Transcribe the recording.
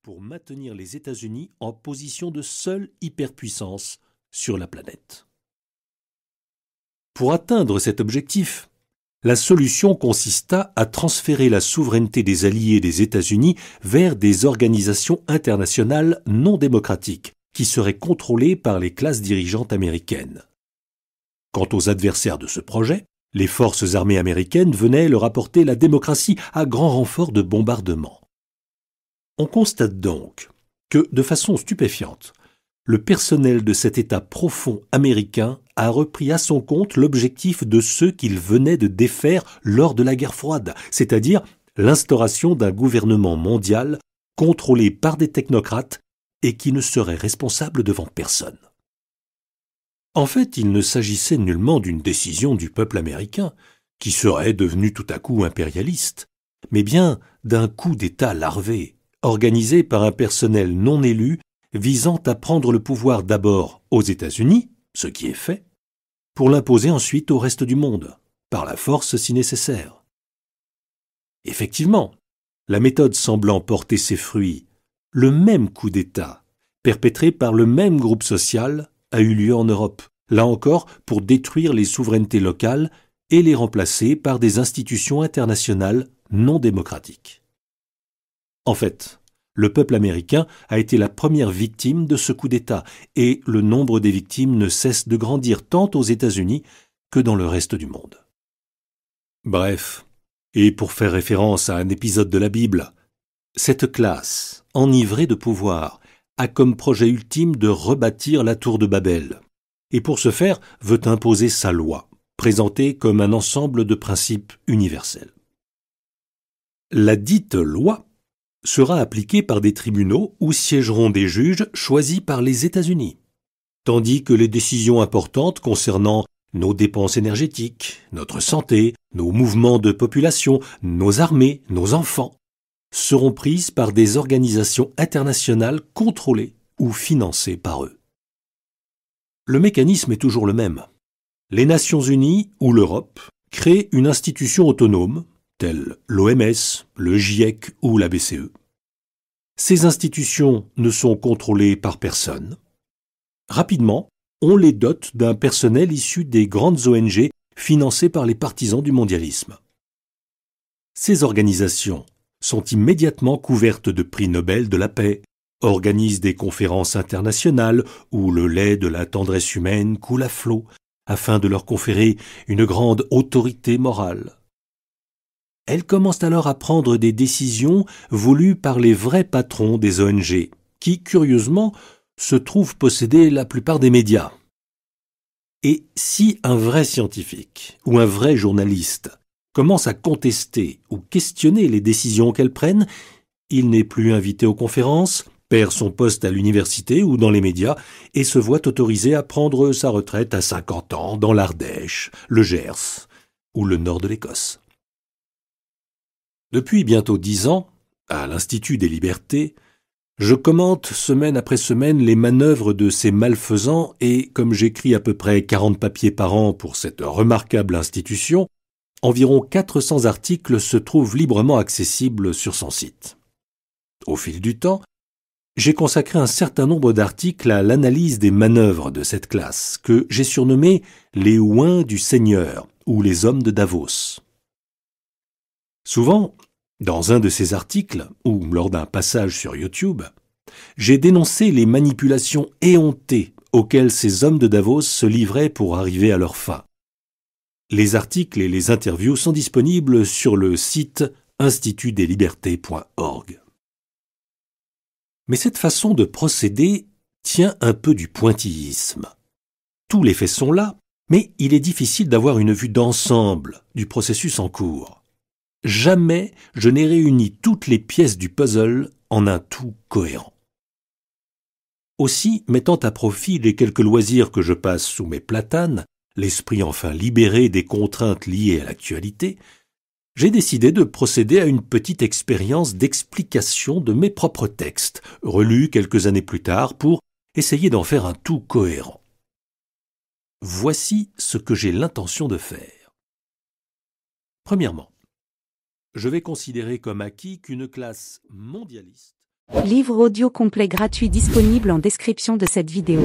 pour maintenir les États-Unis en position de seule hyperpuissance sur la planète. Pour atteindre cet objectif, la solution consista à transférer la souveraineté des alliés des États-Unis vers des organisations internationales non démocratiques qui seraient contrôlées par les classes dirigeantes américaines. Quant aux adversaires de ce projet, les forces armées américaines venaient leur apporter la démocratie à grand renfort de bombardements. On constate donc que, de façon stupéfiante, le personnel de cet État profond américain a repris à son compte l'objectif de ceux qu'il venait de défaire lors de la guerre froide, c'est-à-dire l'instauration d'un gouvernement mondial contrôlé par des technocrates et qui ne serait responsable devant personne. En fait, il ne s'agissait nullement d'une décision du peuple américain, qui serait devenu tout à coup impérialiste, mais bien d'un coup d'État larvé, organisé par un personnel non élu visant à prendre le pouvoir d'abord aux États-Unis, ce qui est fait, pour l'imposer ensuite au reste du monde, par la force si nécessaire. Effectivement, la méthode semblant porter ses fruits, le même coup d'État, perpétré par le même groupe social, a eu lieu en Europe, là encore pour détruire les souverainetés locales et les remplacer par des institutions internationales non démocratiques. En fait, le peuple américain a été la première victime de ce coup d'État, et le nombre des victimes ne cesse de grandir tant aux États-Unis que dans le reste du monde. Bref, et pour faire référence à un épisode de la Bible, cette classe, enivrée de pouvoir, a comme projet ultime de rebâtir la tour de Babel, et pour ce faire veut imposer sa loi, présentée comme un ensemble de principes universels. La dite loi sera appliquée par des tribunaux où siégeront des juges choisis par les États-Unis, tandis que les décisions importantes concernant nos dépenses énergétiques, notre santé, nos mouvements de population, nos armées, nos enfants, seront prises par des organisations internationales contrôlées ou financées par eux. Le mécanisme est toujours le même. Les Nations Unies ou l'Europe créent une institution autonome, telle l'OMS, le GIEC ou la BCE. Ces institutions ne sont contrôlées par personne. Rapidement, on les dote d'un personnel issu des grandes ONG financées par les partisans du mondialisme. Ces organisations sont immédiatement couvertes de prix Nobel de la paix, organisent des conférences internationales où le lait de la tendresse humaine coule à flot, afin de leur conférer une grande autorité morale. Elles commencent alors à prendre des décisions voulues par les vrais patrons des ONG, qui, curieusement, se trouvent posséder la plupart des médias. Et si un vrai scientifique ou un vrai journaliste commence à contester ou questionner les décisions qu'elles prennent, il n'est plus invité aux conférences, perd son poste à l'université ou dans les médias et se voit autorisé à prendre sa retraite à 50 ans dans l'Ardèche, le Gers ou le nord de l'Écosse. Depuis bientôt 10 ans, à l'Institut des Libertés, je commente semaine après semaine les manœuvres de ces malfaisants et, comme j'écris à peu près 40 papiers par an pour cette remarquable institution, environ 400 articles se trouvent librement accessibles sur son site. Au fil du temps, j'ai consacré un certain nombre d'articles à l'analyse des manœuvres de cette classe, que j'ai surnommé les ouins du Seigneur ou les hommes de Davos. Souvent, dans un de ces articles, ou lors d'un passage sur YouTube, j'ai dénoncé les manipulations éhontées auxquelles ces hommes de Davos se livraient pour arriver à leur fin. Les articles et les interviews sont disponibles sur le site institutdeslibertés.org. Mais cette façon de procéder tient un peu du pointillisme. Tous les faits sont là, mais il est difficile d'avoir une vue d'ensemble du processus en cours. Jamais je n'ai réuni toutes les pièces du puzzle en un tout cohérent. Aussi, mettant à profit les quelques loisirs que je passe sous mes platanes, l'esprit enfin libéré des contraintes liées à l'actualité, j'ai décidé de procéder à une petite expérience d'explication de mes propres textes, relus quelques années plus tard pour essayer d'en faire un tout cohérent. Voici ce que j'ai l'intention de faire. Premièrement, je vais considérer comme acquis qu'une classe mondialiste Livre audio complet gratuit disponible en description de cette vidéo.